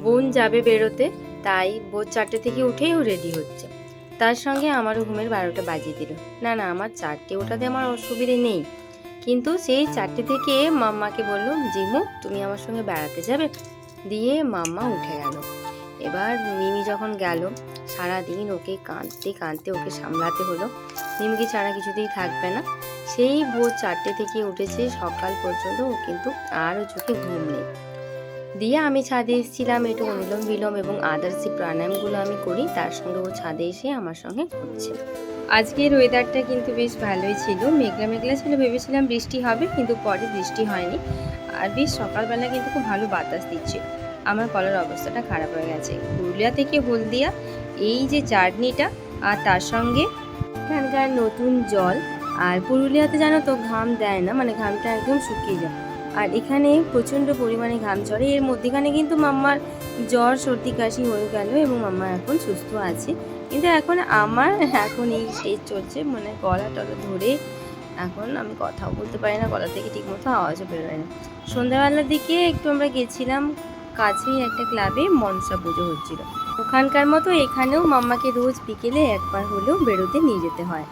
বোন যাবে বেরোতে, তাই বোন 4টে থেকে উঠেও রেডি হচ্ছে। তার সঙ্গে আমারও ঘুমের 12টা বাজিয়ে দিল। না না, আমার 4টে ওঠাতে আমার অসুবিধে নেই, কিন্তু সেই 4টে থেকে মাম্মাকে বলল, জিমু তুমি আমার সঙ্গে বেড়াতে যাবে? দিয়ে মাম্মা উঠে গেল। এবার মিমি যখন গেল, সারাদিন ওকে কাঁদতে কাঁদতে ওকে সামলাতে হলো। মিমিকে ছাড়া কিছুতেই থাকবে না। সেই ভোর 4টে থেকে উঠেছে, সকাল পর্যন্ত ও কিন্তু আরও চোখে ঘুম নেই। দিয়ে আমি ছাদে এসেছিলাম, একটু অনুলোম বিলোম এবং আদার্স যে প্রাণায়ামগুলো আমি করি, তার সঙ্গে ও ছাদে এসে আমার সঙ্গে করছে। আজকের ওয়েদারটা কিন্তু বেশ ভালোই ছিল, মেঘলা মেঘলা ছিল, ভেবেছিলাম বৃষ্টি হবে, কিন্তু পরে বৃষ্টি হয়নি। আর বেশ সকালবেলা কিন্তু খুব ভালো বাতাস দিচ্ছিল। আমার গলার অবস্থাটা খারাপ হয়ে গেছে। পুরুলিয়া থেকে হলদিয়া এই যে জার্নিটা, আর তার সঙ্গে এখানকার নতুন জল, আর পুরুলিয়াতে জানো তো ঘাম দেয় না, মানে ঘামটা একদম শুকিয়ে যায়, আর এখানে প্রচণ্ড পরিমাণে ঘাম ঝরে। এর মধ্যেখানে কিন্তু মাম্মার জ্বর সর্দি কাশি হয়ে গেল এবং মাম্মা এখন সুস্থ আছে। কিন্তু এখন আমার এই স্টেজ চলছে, মানে গলা টলা ধরে এখন আমি কথাও বলতে পারি না, গলা থেকে ঠিকমতো আওয়াজও বেরোয় না। সন্ধ্যাবেলার দিকে একটু আমরা গেছিলাম কাছেই একটা ক্লাবে, মনসা পুজো হচ্ছিল। ওখানকার মতো এখানেও মাম্মাকে রোজ বিকেলে একবার হলেও বেরোতে নিয়ে যেতে হয়।